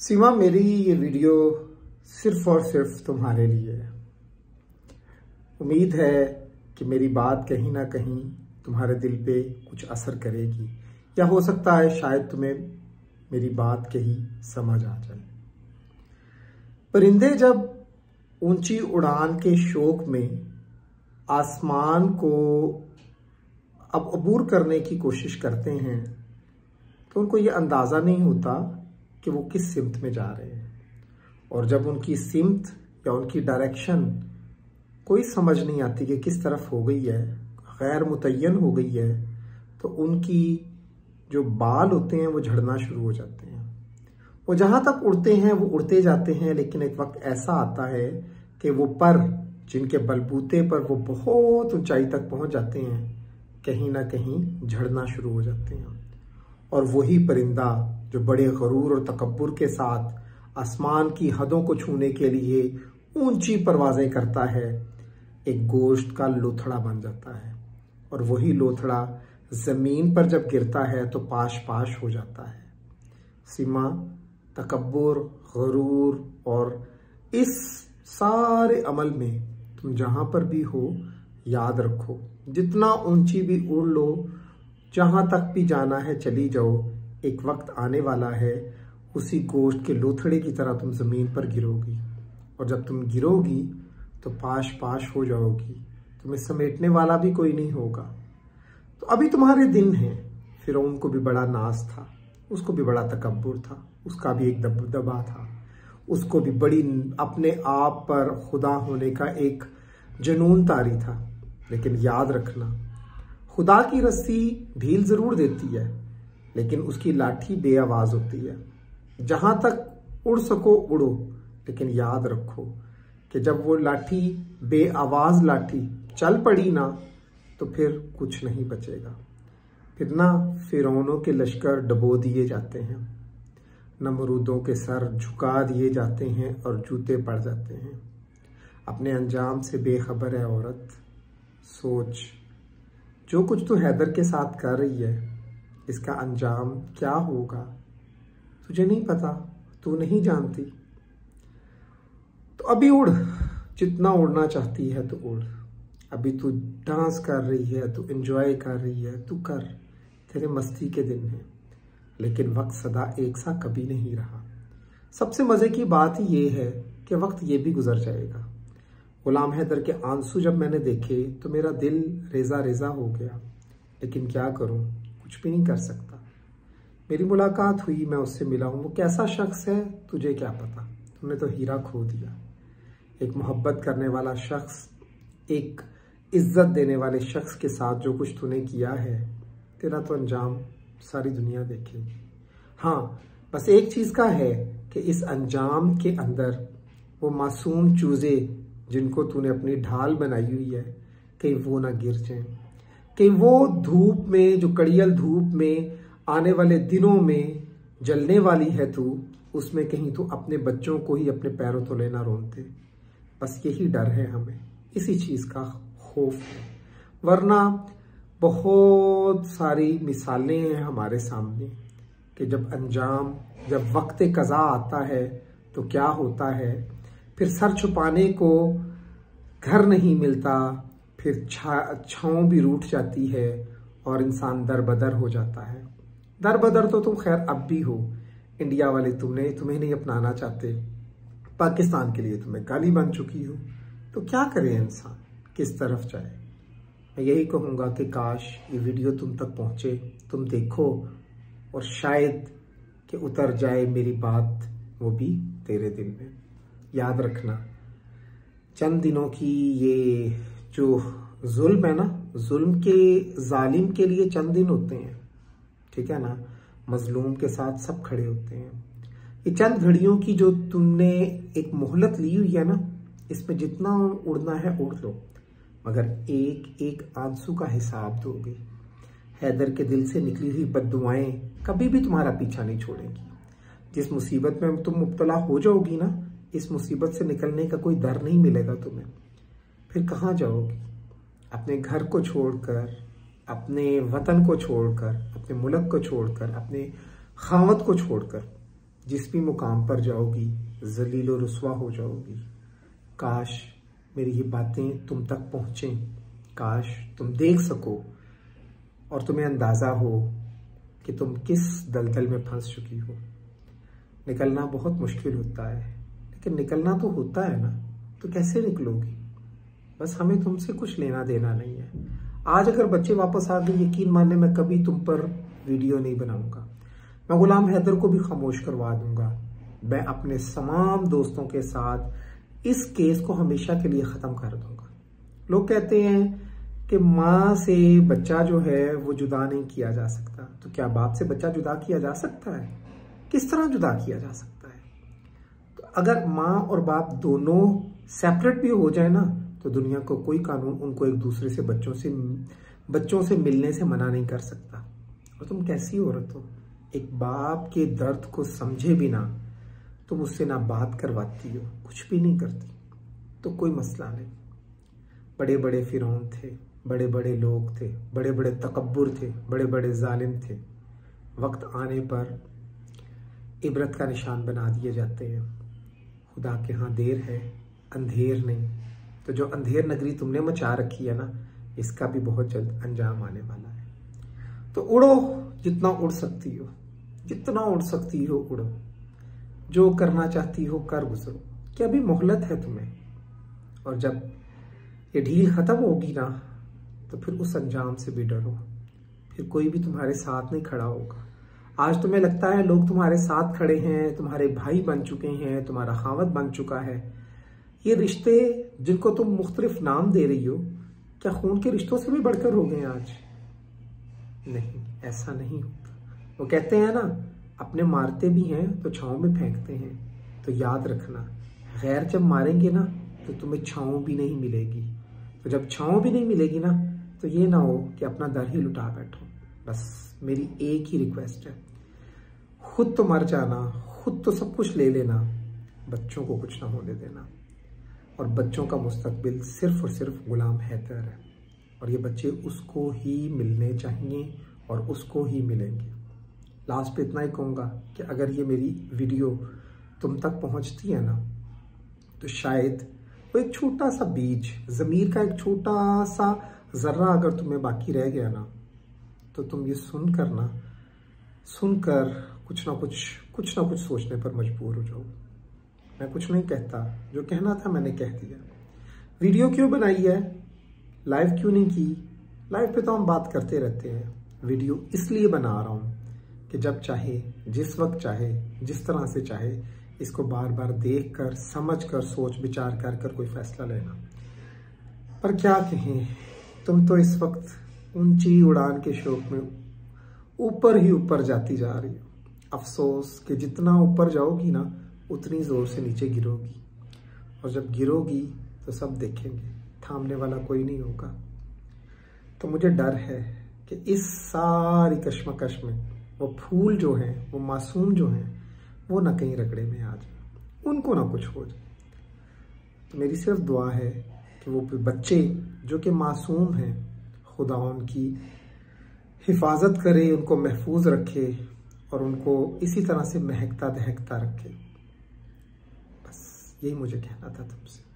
सीमा, मेरी ये वीडियो सिर्फ और सिर्फ तुम्हारे लिए है। उम्मीद है कि मेरी बात कहीं ना कहीं तुम्हारे दिल पे कुछ असर करेगी, या हो सकता है शायद तुम्हें मेरी बात कहीं समझ आ जाए। परिंदे जब ऊंची उड़ान के शौक में आसमान को अबूर करने की कोशिश करते हैं तो उनको ये अंदाज़ा नहीं होता कि वो किस सिमत में जा रहे हैं, और जब उनकी सिमत या उनकी डायरेक्शन कोई समझ नहीं आती कि किस तरफ हो गई है, गैर मुतय्यन हो गई है, तो उनकी जो बाल होते हैं वो झड़ना शुरू हो जाते हैं। वो जहाँ तक उड़ते हैं वो उड़ते जाते हैं, लेकिन एक वक्त ऐसा आता है कि वो पर जिनके बलबूते पर वो बहुत ऊंचाई तक पहुँच जाते हैं, कहीं ना कहीं झड़ना शुरू हो जाते हैं। और वही परिंदा जो बड़े गरूर और तकब्बुर के साथ आसमान की हदों को छूने के लिए ऊंची परवाज़ें करता है, एक गोश्त का लोथड़ा बन जाता है। और वही लोथड़ा ज़मीन पर जब गिरता है तो पाश पाश हो जाता है। सीमा, तकब्बुर, गरूर और इस सारे अमल में तुम जहाँ पर भी हो, याद रखो, जितना ऊंची भी उड़ लो, जहाँ तक भी जाना है चली जाओ, एक वक्त आने वाला है उसी गोश्त के लोथड़े की तरह तुम ज़मीन पर गिरोगी। और जब तुम गिरोगी तो पाश पाश हो जाओगी, तुम्हें समेटने वाला भी कोई नहीं होगा। तो अभी तुम्हारे दिन हैं। फिरौन को भी बड़ा नाज था, उसको भी बड़ा तकब्बुर था, उसका भी एक दबदबा था, उसको भी बड़ी अपने आप पर खुदा होने का एक जुनून तारी था। लेकिन याद रखना, खुदा की रस्सी ढील ज़रूर देती है, लेकिन उसकी लाठी बेआवाज़ होती है। जहाँ तक उड़ सको उड़ो, लेकिन याद रखो कि जब वो लाठी बेआवाज़ लाठी चल पड़ी ना, तो फिर कुछ नहीं बचेगा। फिर ना फिरौनों के लश्कर डबो दिए जाते हैं, नमरूदों के सर झुका दिए जाते हैं और जूते पड़ जाते हैं। अपने अंजाम से बेखबर है औरत, सोच, जो कुछ तू हैदर के साथ कर रही है इसका अंजाम क्या होगा तुझे नहीं पता, तू नहीं जानती। तो अभी उड़, जितना उड़ना चाहती है तो उड़। अभी तू डांस कर रही है, तू एंजॉय कर रही है, तू कर, तेरे मस्ती के दिन हैं। लेकिन वक्त सदा एक सा कभी नहीं रहा। सबसे मज़े की बात ये है कि वक्त ये भी गुजर जाएगा। गुलाम हैदर के आंसू जब मैंने देखे तो मेरा दिल रेजा रेजा हो गया, लेकिन क्या करूं, कुछ भी नहीं कर सकता। मेरी मुलाकात हुई, मैं उससे मिला हूं। वो कैसा शख्स है तुझे क्या पता, तुमने तो हीरा खो दिया। एक मोहब्बत करने वाला शख्स, एक इज्जत देने वाले शख्स के साथ जो कुछ तूने किया है, तेरा तो अंजाम सारी दुनिया देखेगी। हाँ, बस एक चीज़ का है कि इस अंजाम के अंदर वो मासूम चूज़े जिनको तूने अपनी ढाल बनाई हुई है, कहीं वो ना गिर जाएं, कहीं वो धूप में, जो कड़ियल धूप में आने वाले दिनों में जलने वाली है तू, उसमें कहीं तू अपने बच्चों को ही अपने पैरों तले ना रोंदे। बस यही डर है हमें, इसी चीज़ का खौफ है। वरना बहुत सारी मिसालें हैं हमारे सामने कि जब अंजाम, जब वक्त कज़ा आता है तो क्या होता है। फिर सर छुपाने को घर नहीं मिलता, फिर छाँव भी रूठ जाती है और इंसान दर बदर हो जाता है। दर बदर तो तुम खैर अब भी हो। इंडिया वाले तुम्हें नहीं अपनाना चाहते, पाकिस्तान के लिए तुम्हें काली बन चुकी हो। तो क्या करे इंसान, किस तरफ जाए। मैं यही कहूँगा कि काश ये वीडियो तुम तक पहुँचे, तुम देखो, और शायद कि उतर जाए मेरी बात, वो भी तेरे दिल में। याद रखना, चंद दिनों की ये जो जुल्म है ना, जुल्म के जालिम के लिए चंद दिन होते हैं, ठीक है ना। मजलूम के साथ सब खड़े होते हैं। ये चंद घड़ियों की जो तुमने एक मोहलत ली हुई है ना, इसमें जितना उड़ना है उड़ लो, मगर एक एक आंसू का हिसाब दोगे। हैदर के दिल से निकली हुई बद्दुआएं कभी भी तुम्हारा पीछा नहीं छोड़ेंगी। जिस मुसीबत में तुम मुब्तला हो जाओगी ना, इस मुसीबत से निकलने का कोई दर नहीं मिलेगा तुम्हें। फिर कहाँ जाओगी? अपने घर को छोड़कर, अपने वतन को छोड़कर, अपने मुल्क को छोड़कर, अपने खावत को छोड़कर। जिस भी मुकाम पर जाओगी जलील और रुस्वा हो जाओगी। काश मेरी ये बातें तुम तक पहुँचें, काश तुम देख सको और तुम्हें अंदाज़ा हो कि तुम किस दलदल में फंस चुकी हो। निकलना बहुत मुश्किल होता है, लेकिन निकलना तो होता है ना, तो कैसे निकलोगी? बस हमें तुमसे कुछ लेना देना नहीं है। आज अगर बच्चे वापस आ गए, यकीन माने मैं कभी तुम पर वीडियो नहीं बनाऊंगा। मैं गुलाम हैदर को भी खामोश करवा दूंगा। मैं अपने तमाम दोस्तों के साथ इस केस को हमेशा के लिए ख़त्म कर दूंगा। लोग कहते हैं कि माँ से बच्चा जो है वो जुदा नहीं किया जा सकता, तो क्या बाप से बच्चा जुदा किया जा सकता है? किस तरह जुदा किया जा सकता है? तो अगर माँ और बाप दोनों सेपरेट भी हो जाए ना, तो दुनिया को कोई कानून उनको एक दूसरे से बच्चों से मिलने से मना नहीं कर सकता। और तुम कैसी औरत हो, एक बाप के दर्द को समझे बिना तुम उससे ना बात करवाती हो, कुछ भी नहीं करती, तो कोई मसला नहीं। बड़े बड़े फिरौन थे, बड़े बड़े लोग थे, बड़े बड़े तकब्बुर थे, बड़े बड़े जालिम थे। वक्त आने पर इबरत का निशान बना दिए जाते हैं। खुदा के यहाँ देर है, अंधेर नहीं। तो जो अंधेर नगरी तुमने मचा रखी है ना, इसका भी बहुत जल्द अंजाम आने वाला है। तो उड़ो, जितना उड़ सकती हो, जितना उड़ सकती हो उड़ो। जो करना चाहती हो कर गुजरो, कि अभी मोहलत है तुम्हें। और जब ये ढील खत्म होगी ना, तो फिर उस अंजाम से भी डरो। फिर कोई भी तुम्हारे साथ नहीं खड़ा होगा। आज तुम्हें लगता है लोग तुम्हारे साथ खड़े हैं, तुम्हारे भाई बन चुके हैं, तुम्हारा खावत बन चुका है। ये रिश्ते जिनको तुम मुख्तलिफ नाम दे रही हो, क्या खून के रिश्तों से भी बढ़कर हो गए आज? नहीं, ऐसा नहीं होता। वो कहते हैं ना, अपने मारते भी हैं तो छांव में फेंकते हैं। तो याद रखना, गैर जब मारेंगे ना, तो तुम्हें छांव भी नहीं मिलेगी। तो जब छांव भी नहीं मिलेगी ना, तो ये ना हो कि अपना दर ही लुटा बैठो। बस मेरी एक ही रिक्वेस्ट है, खुद तो मर जाना, खुद तो सब कुछ ले लेना, बच्चों को कुछ ना होने देना। और बच्चों का मुस्तकबिल सिर्फ और सिर्फ गुलाम हैदर है, और ये बच्चे उसको ही मिलने चाहिए और उसको ही मिलेंगे। लास्ट पे इतना ही कहूँगा कि अगर ये मेरी वीडियो तुम तक पहुँचती है ना, तो शायद वो एक छोटा सा बीज, ज़मीर का एक छोटा सा ज़र्रा अगर तुम्हें बाकी रह गया ना, तो तुम ये सुनकर कुछ ना कुछ सोचने पर मजबूर हो जाओ। मैं कुछ नहीं कहता, जो कहना था मैंने कह दिया। वीडियो क्यों बनाई है, लाइव क्यों नहीं की? लाइव पे तो हम बात करते रहते हैं। वीडियो इसलिए बना रहा हूँ कि जब चाहे, जिस वक्त चाहे, जिस तरह से चाहे, इसको बार बार देख कर, समझ कर, सोच विचार कर कोई फैसला लेना। पर क्या कहें, तुम तो इस वक्त ऊंची उड़ान के शौक में ऊपर ही ऊपर जाती जा रही हो। अफसोस कि जितना ऊपर जाओगी ना, उतनी ज़ोर से नीचे गिरोगी। और जब गिरोगी तो सब देखेंगे, थामने वाला कोई नहीं होगा। तो मुझे डर है कि इस सारी कश्मकश में वो फूल जो हैं, वो मासूम जो हैं, वो ना कहीं रगड़े में आ जाए, उनको ना कुछ हो जाए। तो मेरी सिर्फ दुआ है कि वो बच्चे जो कि मासूम हैं, खुदा उनकी हिफाजत करे, उनको महफूज रखे और उनको इसी तरह से महकता दहकता रखे। बस यही मुझे कहना था तुमसे।